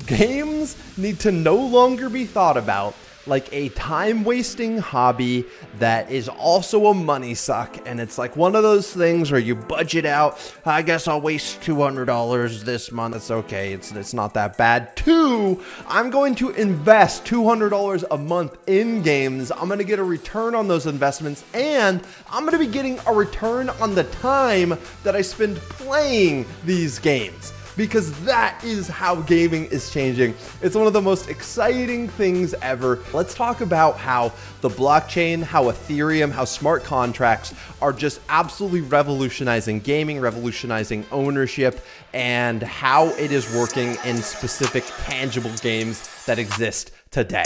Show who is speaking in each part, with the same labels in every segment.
Speaker 1: Games need to no longer be thought about like a time-wasting hobby that is also a money suck, and it's like one of those things where you budget out, I guess I'll waste $200 this month, it's okay, it's not that bad. Two, I'm going to invest $200 a month in games, I'm gonna get a return on those investments, and I'm gonna be getting a return on the time that I spend playing these games. Because that is how gaming is changing. It's one of the most exciting things ever. Let's talk about how the blockchain, how Ethereum, how smart contracts are just absolutely revolutionizing gaming, revolutionizing ownership, and how it is working in specific tangible games that exist today.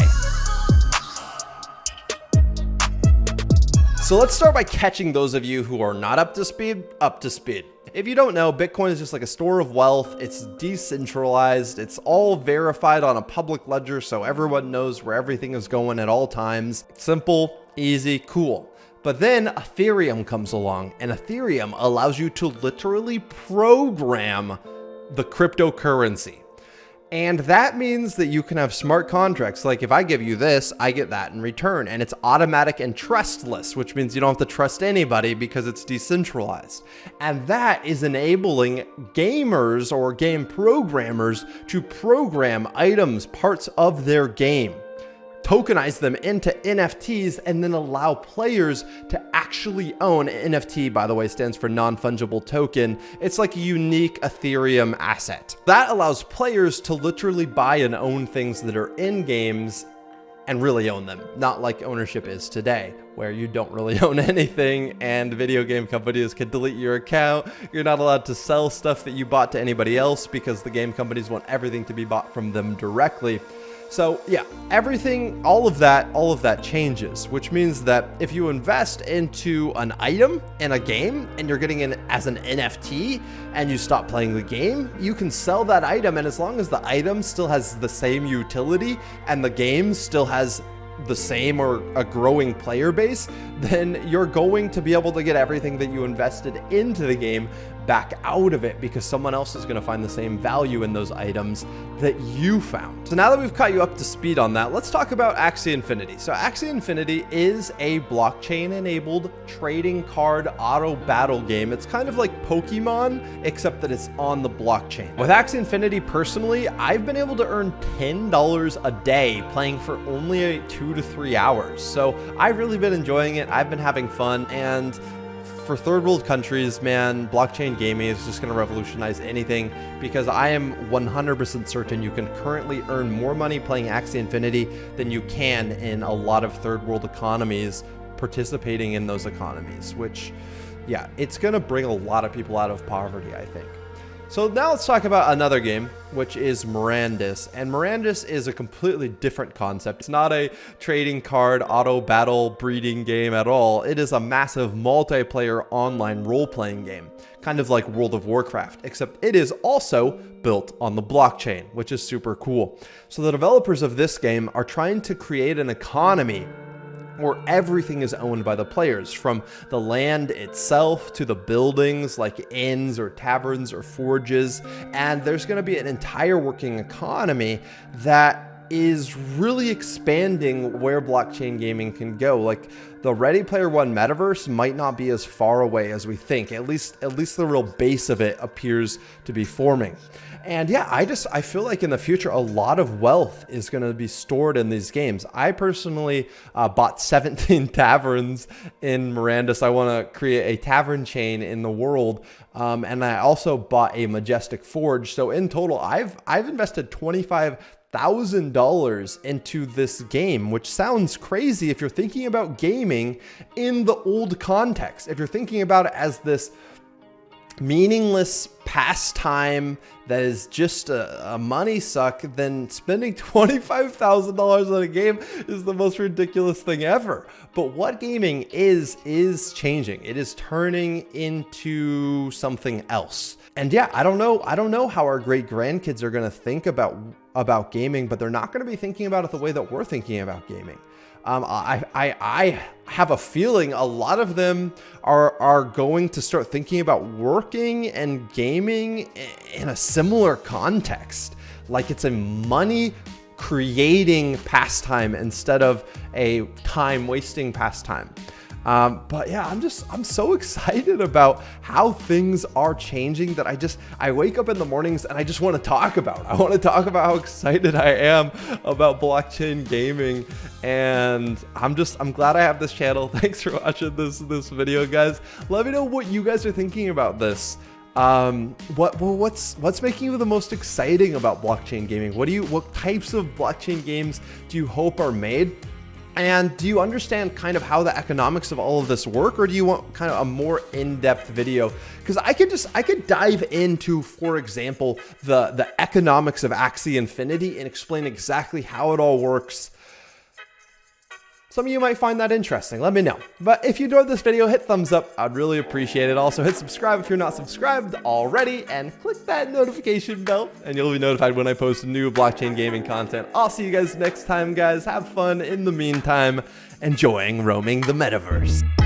Speaker 1: So let's start by catching those of you who are not up to speed. If you don't know, Bitcoin is just like a store of wealth. It's decentralized. It's all verified on a public ledger, so everyone knows where everything is going at all times. Simple, easy, cool. But then Ethereum comes along, and Ethereum allows you to literally program the cryptocurrency. And that means that you can have smart contracts. Like if I give you this, I get that in return. And it's automatic and trustless, which means you don't have to trust anybody because it's decentralized. And that is enabling gamers or game programmers to program items, parts of their game, tokenize them into NFTs, and then allow players to actually own. NFT, by the way, stands for non-fungible token. It's like a unique Ethereum asset. That allows players to literally buy and own things that are in games and really own them. Not like ownership is today, where you don't really own anything and video game companies can delete your account. You're not allowed to sell stuff that you bought to anybody else because the game companies want everything to be bought from them directly. So yeah, everything, all of that changes, which means that if you invest into an item in a game and you're getting it as an NFT and you stop playing the game, you can sell that item, and as long as the item still has the same utility and the game still has the same or a growing player base, then you're going to be able to get everything that you invested into the game back out of it, because someone else is going to find the same value in those items that you found. So now that we've caught you up to speed on that, let's talk about Axie Infinity. So Axie Infinity is a blockchain-enabled trading card auto battle game. It's kind of like Pokemon, except that it's on the blockchain. With Axie Infinity, personally, I've been able to earn $10 a day playing for only 2 to 3 hours. So I've really been enjoying it. I've been having fun, and for third world countries, man, blockchain gaming is just going to revolutionize anything, because I am 100% certain you can currently earn more money playing Axie Infinity than you can in a lot of third world economies participating in those economies, which, yeah, it's going to bring a lot of people out of poverty, I think. So now let's talk about another game, which is Mirandus. And Mirandus is a completely different concept. It's not a trading card, auto battle, breeding game at all. It is a massive multiplayer online role-playing game, kind of like World of Warcraft, except it is also built on the blockchain, which is super cool. So the developers of this game are trying to create an economy where everything is owned by the players, from the land itself to the buildings like inns or taverns or forges. And there's going to be an entire working economy that is really expanding where blockchain gaming can go. Like the Ready Player One metaverse might not be as far away as we think. At least the real base of it appears to be forming. And yeah, I feel like in the future, a lot of wealth is going to be stored in these games. I personally bought 17 taverns in Mirandus. I want to create a tavern chain in the world. And I also bought a Majestic Forge. So in total, I've invested $25,000 into this game, which sounds crazy if you're thinking about gaming in the old context. If you're thinking about it as this meaningless pastime that is just a money suck, then spending $25,000 on a game is the most ridiculous thing ever. But what gaming is changing. It is turning into something else. And yeah, I don't know how our great grandkids are going to think about gaming, but they're not going to be thinking about it the way that we're thinking about gaming. I have a feeling a lot of them are going to start thinking about working and gaming in a similar context. like it's a money creating pastime instead of a time wasting pastime. But yeah, I'm so excited about how things are changing that I wake up in the mornings and I just want to talk about. I want to talk about how excited I am about blockchain gaming, and I'm glad I have this channel. Thanks for watching this video, guys. Let me know what you guys are thinking about this. What's making you the most exciting about blockchain gaming? What types of blockchain games do you hope are made? And do you understand kind of how the economics of all of this work, or do you want kind of a more in-depth video? Because I could dive into, for example, the economics of Axie Infinity and explain exactly how it all works. Some of you might find that interesting. Let me know. But if you enjoyed this video, hit thumbs up. I'd really appreciate it. Also, hit subscribe if you're not subscribed already, and click that notification bell, and you'll be notified when I post new blockchain gaming content. I'll see you guys next time, guys. Have fun in the meantime, enjoying roaming the metaverse.